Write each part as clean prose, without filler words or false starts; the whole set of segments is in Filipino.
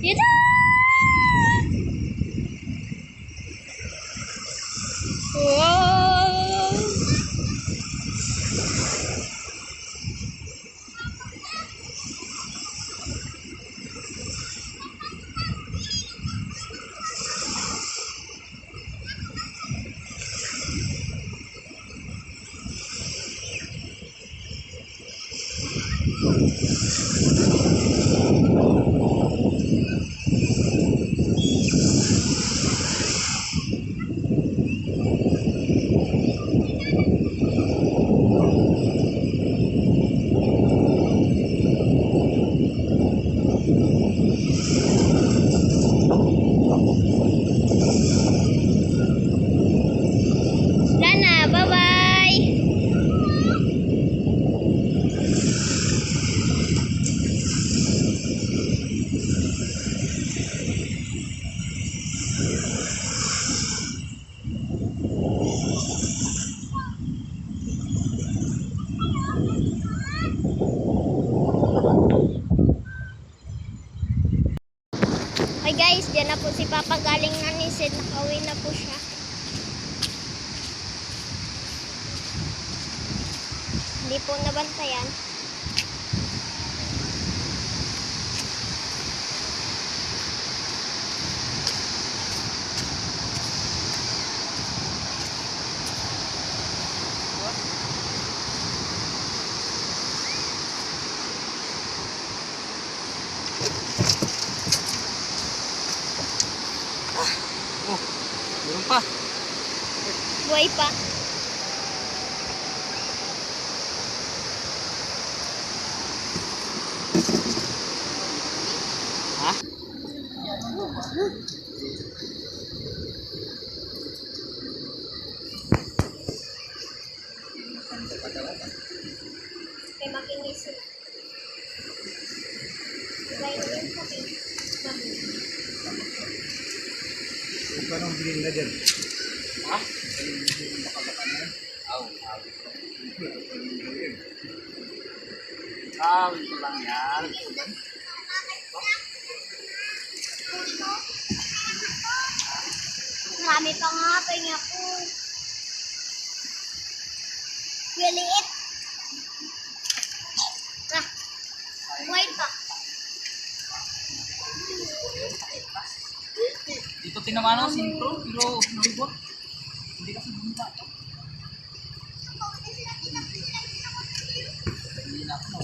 Yun. Wow. Lana, bye-bye. Hi guys, diyan na po si Papa galing na ni Sid. Nakauwi na po siya. Hindi po nabantayan. Oh, meron pa. Buhay pa. Ha? Kay makinis sila. Diba yung kape? Paano bilhin na dyan? Ha? Ito lang yan. Marami pa nga, pahinga po. Galiit. Ah, buhay pa. Dito tinamaan ang sintro, pero nalibot. Hindi kasi bumita. Hindi na ako.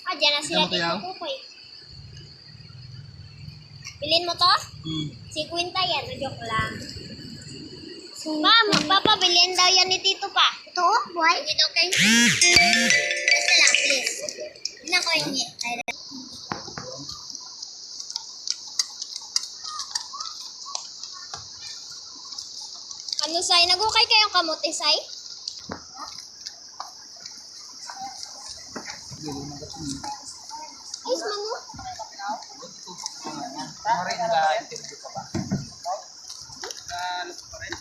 Ah, dyan na sila Ito mo to, Yaw? dito po eh. Bilhin mo to? 50 yan, joke lang. Ma'am, papabilhin daw yan ni Tito pa. Ito? Buhay? Ito kay... Basta lang, please. Hindi ko yung hit. Ano, Sai? Nagukay kayong kamote, Sai? Ay, mano? Mari nag-interview ka ba? Nag-alas pa rin?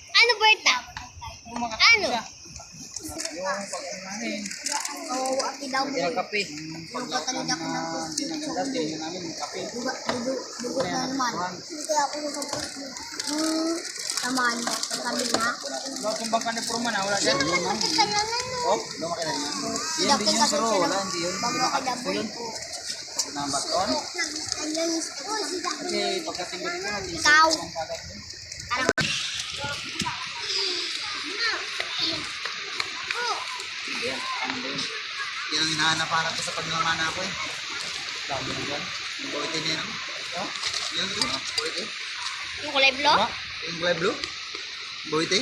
Ano, Berta? Ano? Yung pagkain Oo, aki daw mo. namin, kape. Nagkatalid ako ng Hindi naganda, tingin namin yung kape. dugot na naman. Kaya ako nagkapulit mo. Tamaan mo. Ang kami na. Ba't kung bangka ni Purman na wala dyan? Nakita na na. Oh, lumaki na yun. Yan din yung saro, wala, hindi yun. Hindi nakapito yun. Ng baton. Kasi pagdating ko dito, natin Ikaw. ang kagat yun. Yan, ano ba yun? Yan ang hinahanap-hanap ko sa pagmamana ko eh. Dami mo yan. Yung buhiti na yan. Oh, yan ito. Buhiti. Yung kulay blue? Diba? Yung kulay blue. Buhiti.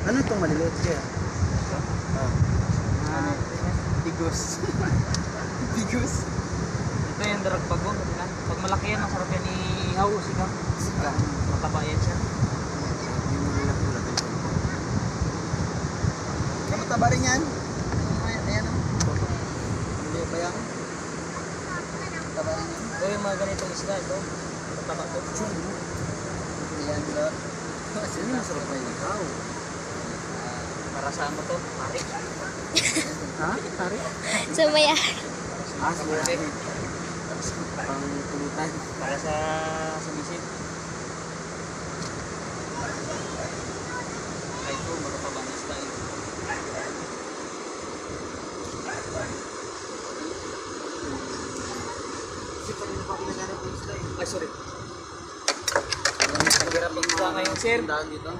Ano itong maliliit kaya? Bigos. Bigos. Ito yung daragbago. Pag malaki yan, masarap yan ihaw o sigaw. Mataba yan siya. Kamataba rin yan. Ayan o. Hindi ba yan? Mataba rin yan. Ito yung mga ganitong isda. Ito. Mataba ito. Yan lo. Sino yung surprise ikaw? Para sa ano to? Pare. Ha? Tari? Sumaya. Sulit. Pang pulutan. Para sa sumisid. Kahit po, magpapabanas tayo. Kasi pag hindi pa ako naghanap ng isda eh. Ay, sorry. Naghirap yung isda ngayon, sir. Daan dito.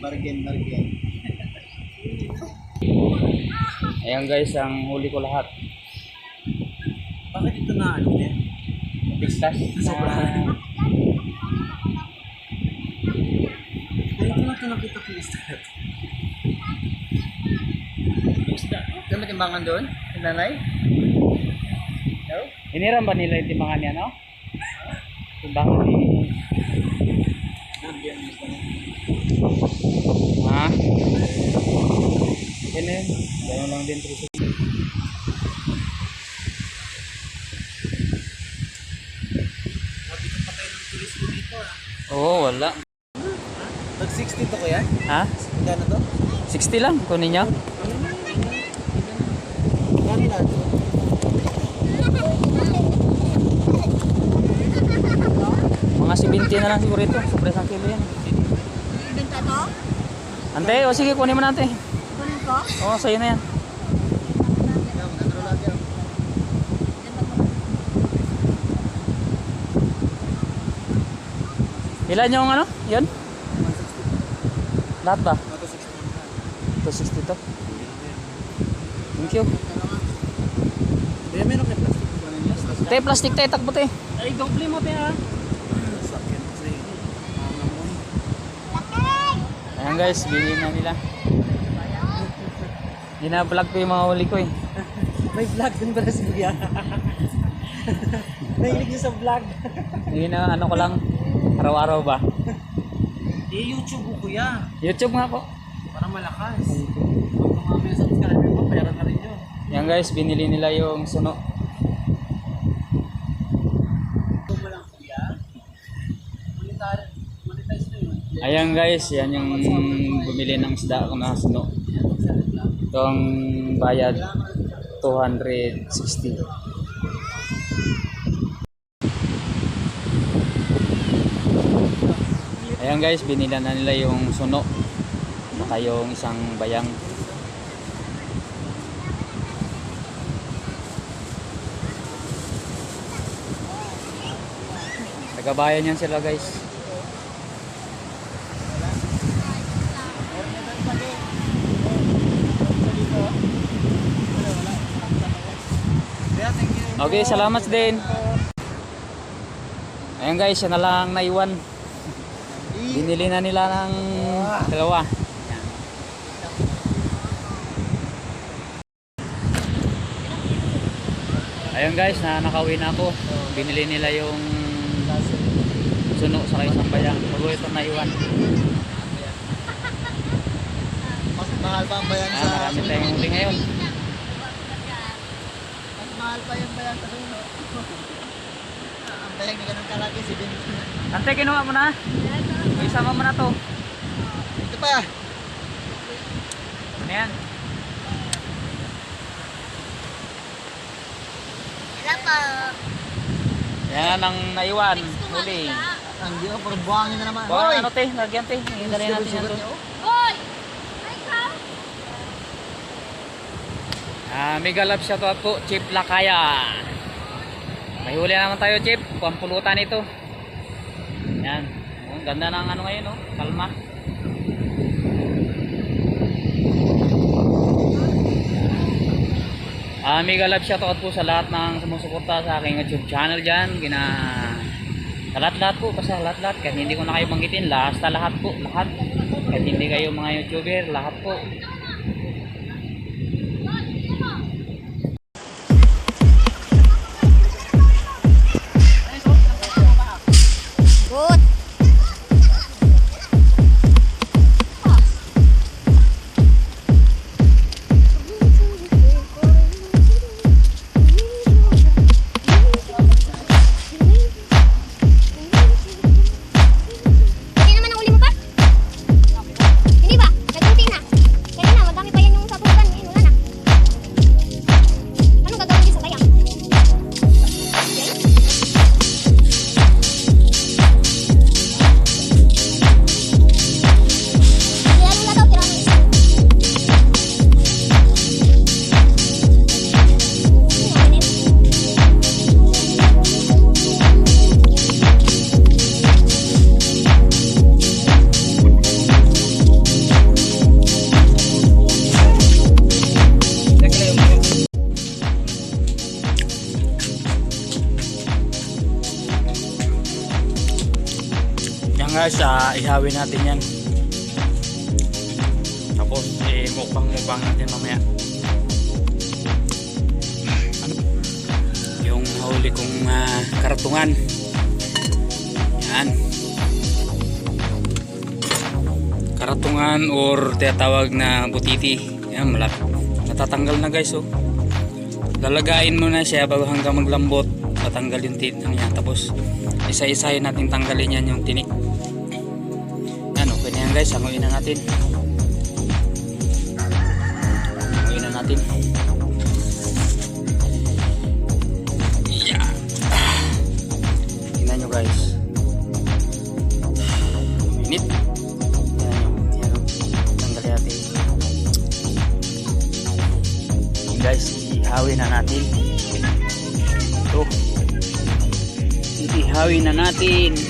Bargain. Ayan guys, ang huli ko lahat. Bakit ito na ano yan? Bigtas. Sobrang. Ay, ito na ito nakita ko yung isda. Ito may timbangan doon? Yung nanay? No? Hiniram ba nila yung timbangan niya, no? Timbangan ni... Ha? Yan na yun. Gano'n lang din. Oo, wala. Tag 60 to kuya? Ha? Gano'n to? 60 lang, kunin niya. Gano'n na ito? Mga 70 na lang siguro ito. Sobre 1 kilo yan. Benta to? Ante, o sige, kunin mo natin. Kunin ko? Oo, sa'yo na yan. Ilan yung ano? Yun? Lahat ba? 260 to. Thank you. Kaya meron kayo plastic. Te, plastic tayo, takbo te. Ay, doble mo tayo ha. Sakyan kasi. Ayan guys, bilhin na nila. Gina-vlog ko yung mga huli ko eh. May vlog din pala si Kuya. Nahilig niyo sa vlog. Hindi na ano ko lang, araw-araw ba? YouTube ko Kuya. YouTube nga po. Para malakas. Pag kumami sa subscriber mo, bayaran na rin yun. Yan guys, binili nila yung suno. Ito mo lang Kuya. Monetize na yun. Ayan guys, yan yung bumili ng isda ko na suno. Itong bayad 260. Ayan guys, binila na nila yung suno. Saka yung isang bayang. Tagabayan yan sila guys. Okay, salamat din. Ayan guys, yan na lang naiwan. Binili na nila ng dalawa. Ayan guys, nakauwi na ako. Binili nila yung suno sa isang bayang. Bago ito naiwan. Mas mahal pa ang bayan sa Marami tayong huli ngayon. Mas mahal pa yung bayan sa suno. Ang bayan na ganun kalaki si Ben. Ante, kinuha mo na. Isama mo na to. Ito pa. Ano yan? Wala pa. Yan ang naiwan. Huli. Ang di ko, puro buhangin na naman. Baka ano te, lagyan te. Dali natin yan to. Hoy! Ay, ka! Mega love shoutout po, Chip Lakaya. May huli naman tayo, Chip. Pampulutan ito. Yan. Ang ganda ng ano ngayon, oh. Kalma. Mega love shoutout po sa lahat ng sumusuporta sa aking YouTube channel dyan. Sa lahat-lahat po, basta lahat-lahat. Kahit hindi ko na kayo banggitin, lahat po, lahat. Kahit hindi kayo mga YouTuber, lahat po. Good. guys, ihawin natin yan. Tapos mukbang natin mamaya. Yung huli kong karatungan. Yan. Karatungan or tinatawag na butiti. Yan, natatanggal na guys. Oh. Lalagain mo na siya bago hanggang maglambot. Tatanggal yung tinang yan. Tapos isa-isahin natin tanggalin yan yung tinik. Yan, okay na yan guys. Hanguin na natin. Hanguin na natin. Yeah. Tingnan nyo guys. Minute. Yan, tanggalin natin. Yan guys, ihawin na natin. Ito. Ihawin na natin. Yan.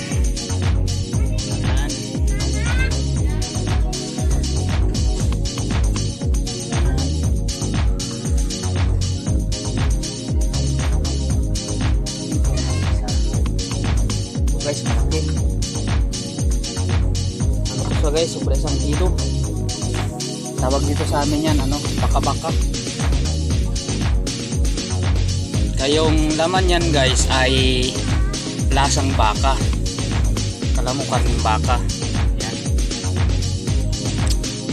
Guys, malaki. Ano to guys, sobre isang kilo. Tawag dito sa amin yan, baka-baka. Kayong laman yan guys ay lasang baka. Kala mo karning baka. Yan.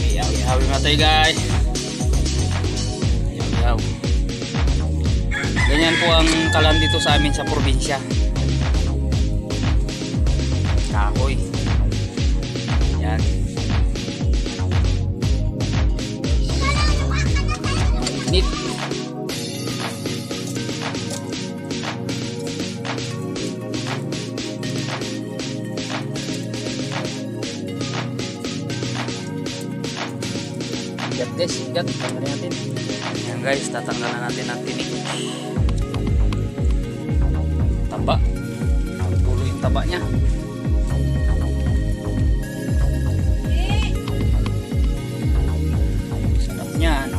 Ihaw-ihawin natin guys. Ihaw-ihaw. Ganyan po ang kalan dito sa amin sa probinsya. Kahoy. Yan. Init. Guys, igat, tanggalin natin. Yan guys, tatanggalan natin ang tinik. Taba. Pulo yung taba nya. Sarap niyan.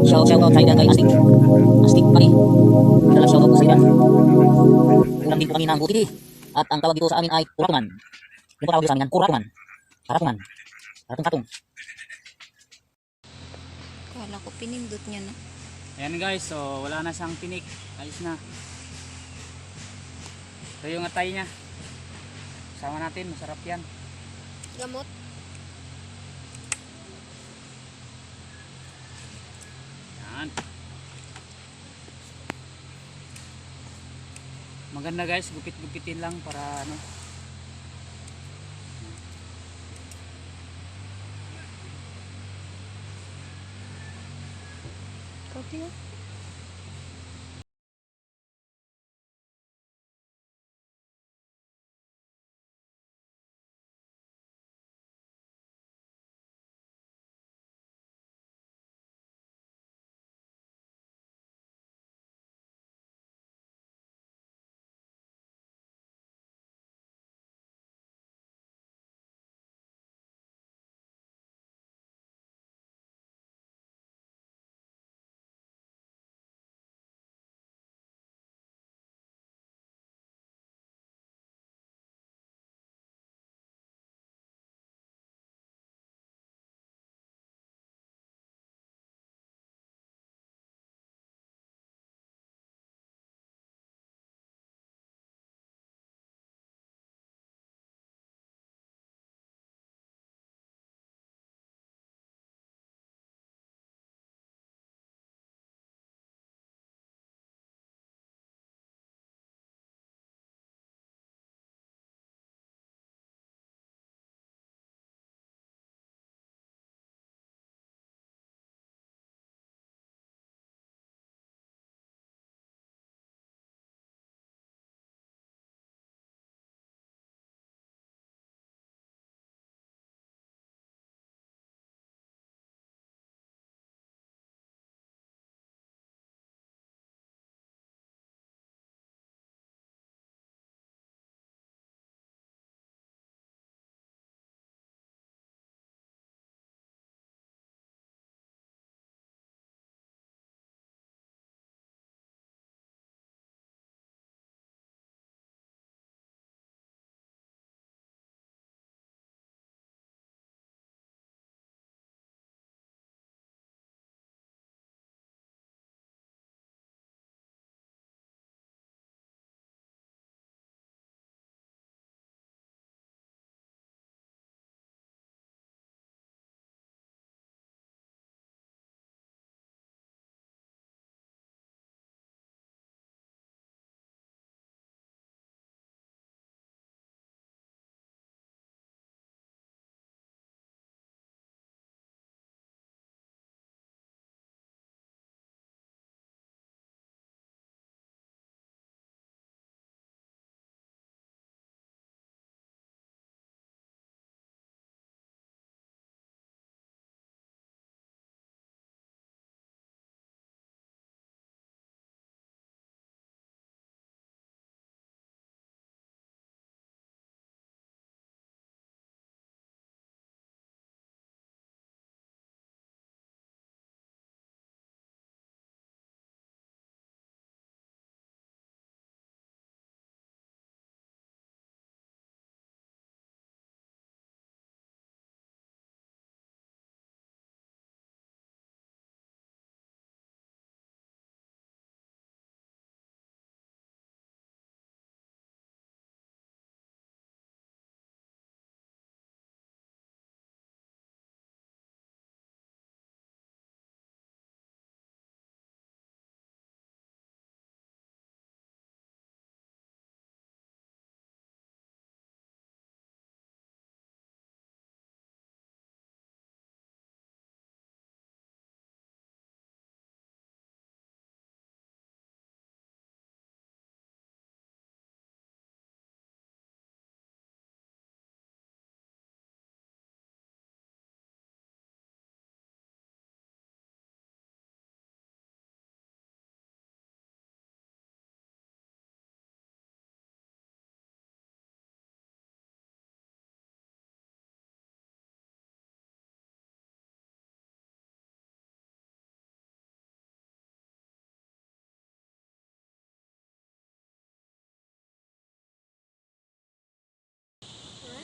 Shoutout sa kay Astig. Astig Mani. Dala shoutout po sa ilan. Ulam din po kami ng butiti. At ang tawag dito sa amin ay kuratungan. Yung tawag dito sa amin yan, kuratungan. Karatungan. Karatong-katong. Kala ko pinindot niya na. Ayan guys, so wala na siyang tinik. Ayos na. Ito yung atay niya. Sama natin, masarap yan. Gamot. Yan. Maganda guys, gupit-gupitin lang para ano. Coffee.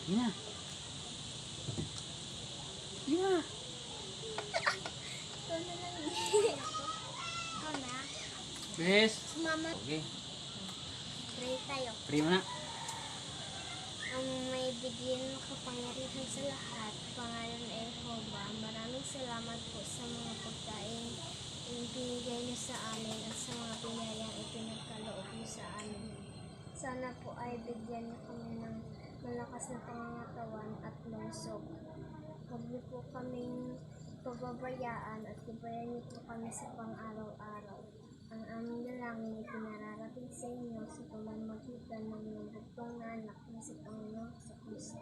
Yun na. Yun na. Ito na lang. Ito na. Please. Mama, Okay. pray tayo. Pray mo na. Ang may bigyan kapangyarihan sa lahat, pangalan ay Jehovah. Maraming salamat po sa mga pagkain ibinigay niyo sa amin at sa mga biyayang ipinagkaloob niyo sa amin. Sana po ay bigyan niyo kami ng malakas na pangangatawan at lungsog. Huwag niyo po kaming pababayaan at gabayan niyo po kami sa pang-araw-araw. Ang aming dalangin ay pinararating sa inyo sa pamamagitan ng iyong bugtong na anak na si Panginoon sa Kristo.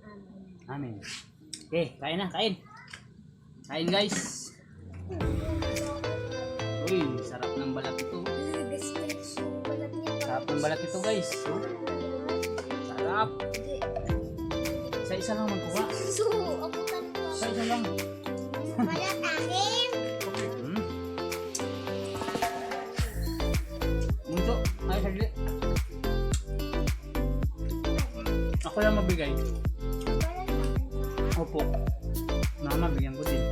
Amen. Amen. Okay, kain na, kain. Kain guys. Uy, sarap ng balat ito. Sarap ng balat ito guys. Oh, sarap. Isa-isa lang magkuha. So, ako tanto. Isa-isa lang. Wala tahin. Munto, ay saglit. Ako lang mabigay. Wala tahin. Opo. Mama, bigyan ko din.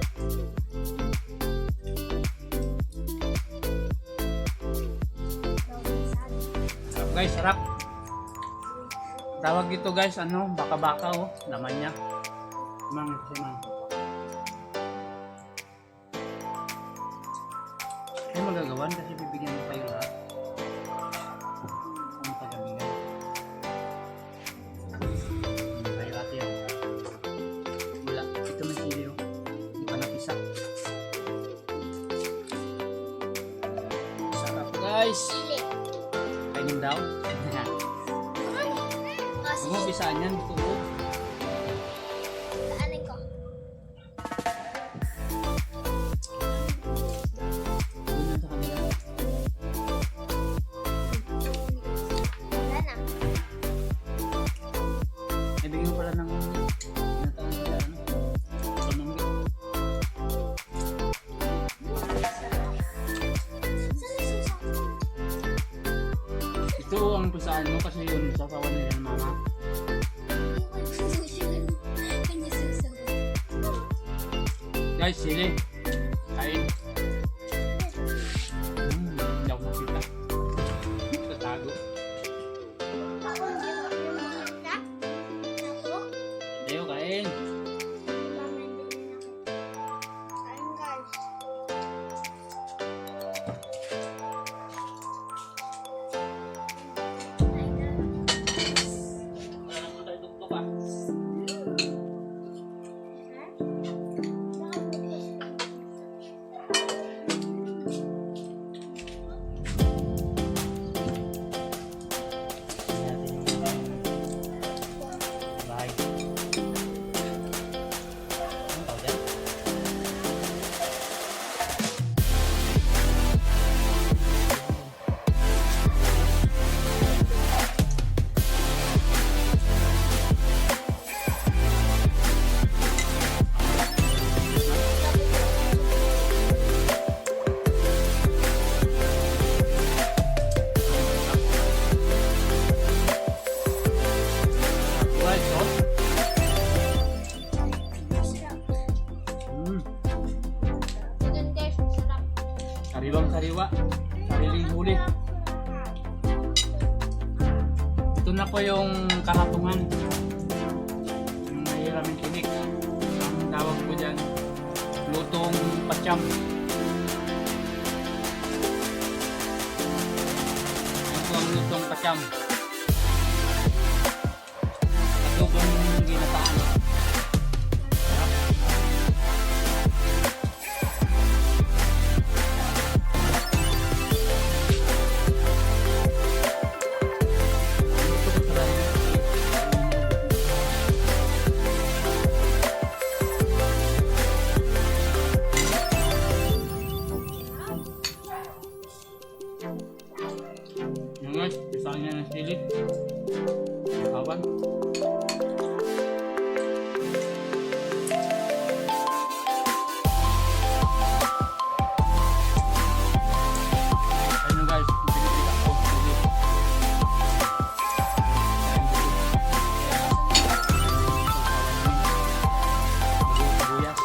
Sarap guys, sarap. Tawag ito guys, ano, baka-baka oh. Laman niya. Mang, kasi mang. Ay magagawan kasi bibigyan mo kayo lahat. Ang tagabigan. Kayo ate oh. Wala, ito may sili oh. Hindi pa napisa. Sarap guys. Sili. Kainin daw. Huwag mo pisaan yan, tubo. Saanin ko? Doon lang sa kanila. Wala na. Ay, bigyan mo pala ng nataan sila, ano? Panunggit. Ito ang pisaan mo kasi yun sa kawan nila ng mama. Guys, sili. Kain. Hindi ako makita. Tatago. Ayaw, kain. Wala naman tayo tuktok ah. Bye. Ano tawag yan? Wild sauce? Sariwang sariwa. Sariling huli. Ito na po yung kahatungan. Yung mahiraming tinik. Ang tawag ko dyan, lutong patyam. Ito ang lutong patyam. Adobong ginataan. Yan guys, pisang niya ng sili. Kawan. Ayun guys, pinipita ko sili. Sibuyas.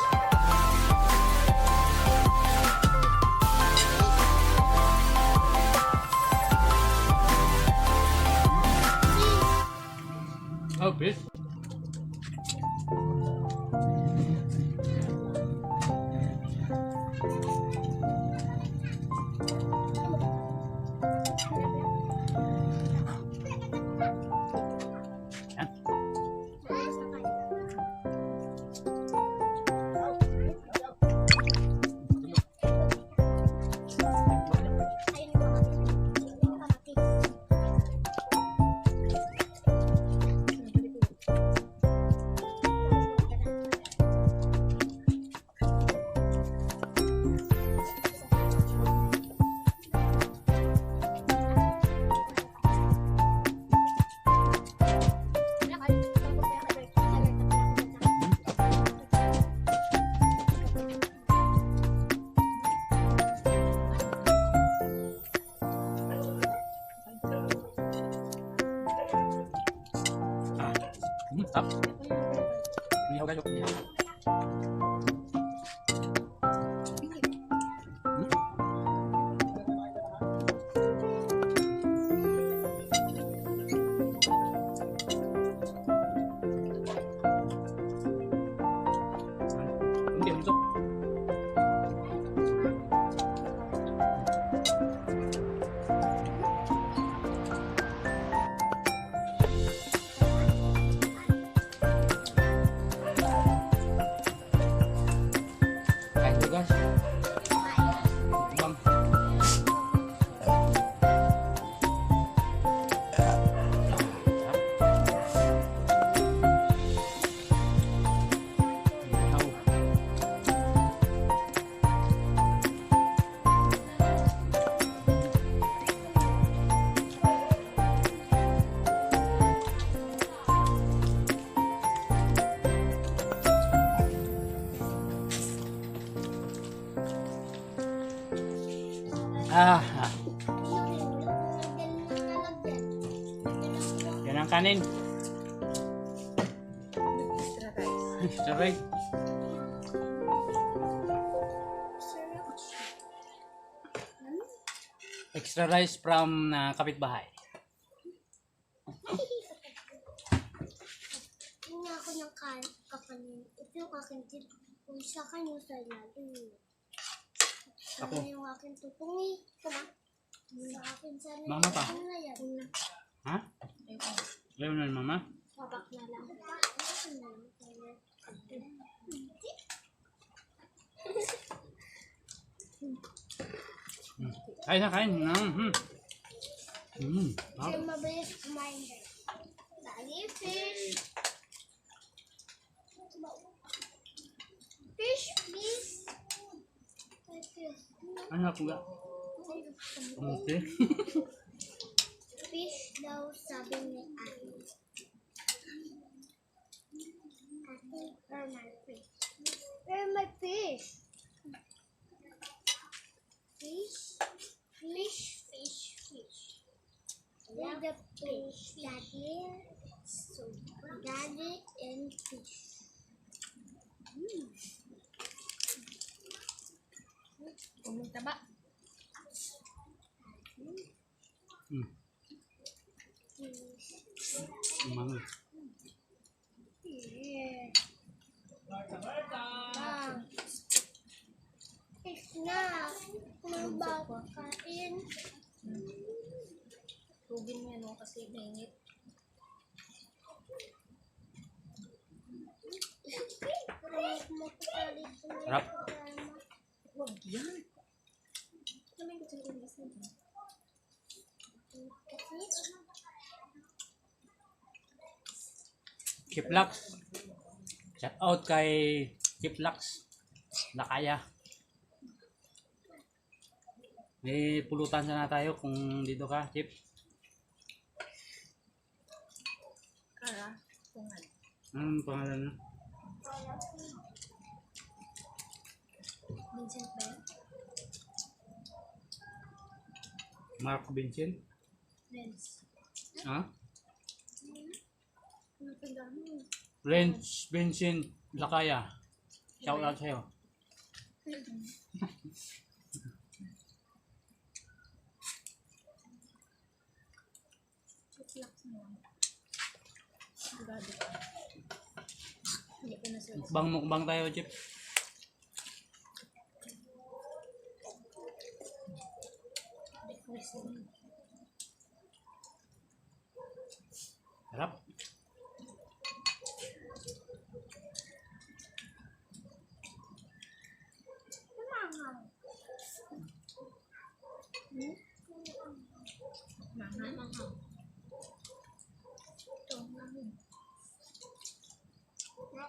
Oh, fish. Stop. Inihaw guys. Inihaw. Hindi, bunso. Kain dulu guys. Bang. Tahu. Ah, yan ang kanin. Extra rice. Extra rice from kapitbahay. Tingnan ako ng kakanin. Ito yung aking tip. Kung sa akin yung sa ilalim. Ako. Ano yung aking tutong eh. Kuma? Sa akin sana yung Mama pa. ano na yan. Ha? Ayaw na mama. Babak na lang. Kain na kain. Kasi mabilis kumain din. Dali fish. Fish, please. Ano ako nga? Okay. Fish daw sabi ni Ate. Ate, where my fish? Where my fish? Fish, fish, fish, fish. Where the fish? Daddy, so daddy and fish. Pumunta ba? Mango. Yeah. Fish na. Ano ba kain? Tugin mo yan o kasi mainit. Sarap. Huwag yan. Ano yung gusto nyo gusto nyo? Kiplax. Shout out kay Kiplax. Lakaya. May pulutan sana tayo kung dito ka, Chip. Kara, tungan. Anong pangalan na? Vincent ba yan? Mark Vincent? Lens. Ha? Ano tanda mo? Lens Vincent Lakaya. Shout out sa'yo. Relax mo. Sigurado ka. Hindi ko na sila. Mukbang tayo, Chip. Harap. Mahal. Ito, mahal.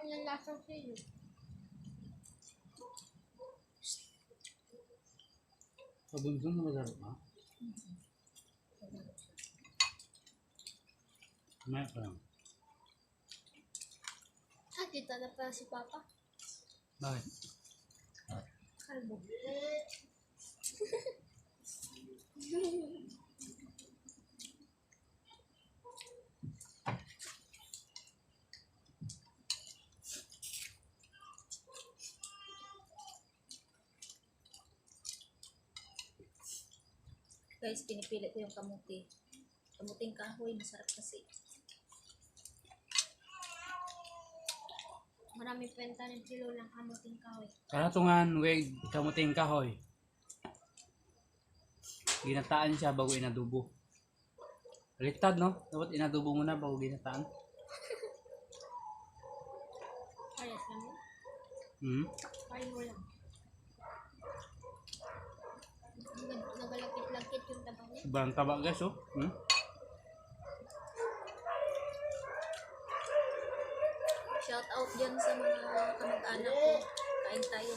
Ang lasa sa'yo. Pabunsong na masarap ha? Kumain ka lang. Kita na pala si Papa. Bakit? Kalbo. Guys, pinipili ko yung kamuti. Kamuting kahoy, masarap kasi. Marami kwenta ng kilo ng kamuting kahoy. Karatungan, wig, kamuting kahoy. Ginataan siya bago inadubo. Baliktad, no? Dapat inadubo muna bago ginataan. Ayos naman. Hmm? Kain mo lang. Nagalapit-lapit yung tabang niya. Sobrang taba guys, oh. Hmm? Shout out dyan sa mga kamag-anak ko. Kain tayo.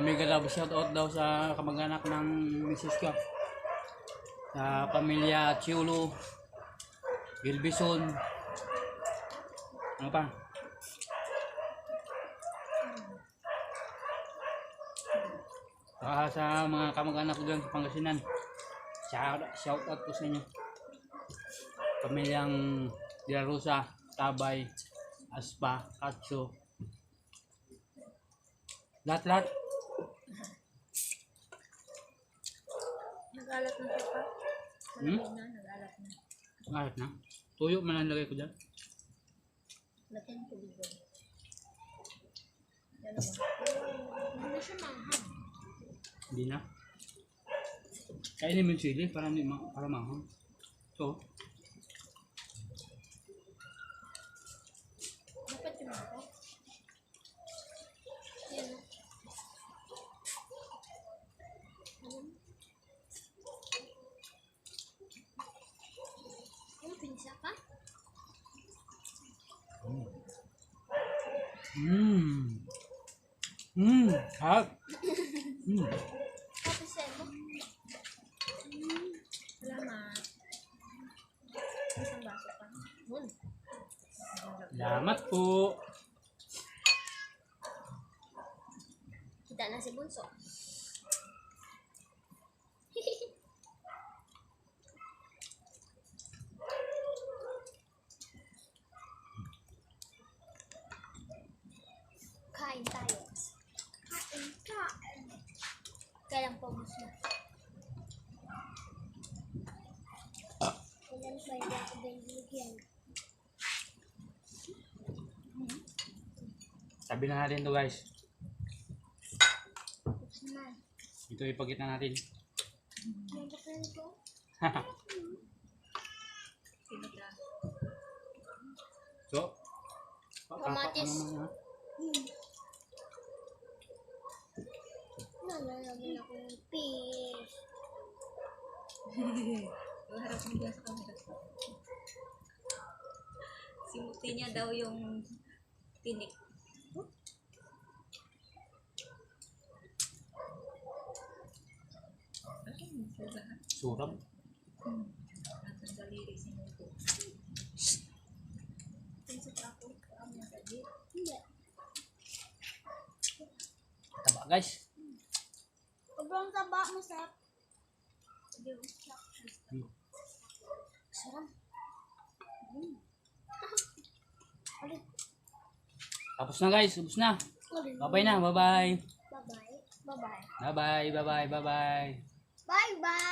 Mega love shoutout daw sa kamag-anak ng Mrs. ko. Sa pamilya Chiulo, Gilbison. Ano pa? Saka sa mga kamag-anak ko dyan sa Pangasinan. Shoutout po sa inyo. Pamilyang De La Rosa, Tabay, Aspa, Katso. Lahat-lahat. Nag-alat na siya pa. Malamig na, nag-alat na. Ngayon na. Tuyo man ang lagay ko dyan. Lagyan ko dito. Yan naman. Hindi na siya mahal. Hindi na. Kainin mo yung sili para hindi para mahang. So, Dapat yung ako. Yan. Ano, pinisa ka? Hot. Tapos mo. Salamat. Isang baso pa. Mun. Salamat po. Kita na si Bunso. Kain tayo. Kain. Kailang pabos na. Kailan pa hindi ako binigyan. Sabi na natin to guys. Tapos naman. Ito ipagkita natin. May bakal ko. Pinita. So, Kamatis. ano, Nalalagyan ako ng fish. Harap mo dyan sa camera. Simuti niya daw yung tinik. surap. Nasa daliri simuti. Pinsa pa ako. Hindi. Taba guys. Sobrang taba, masarap. Sarap. Tapos na guys, ubos na. Bye-bye na, bye-bye. Bye-bye. Bye-bye. Bye-bye, bye-bye, bye-bye. Bye-bye.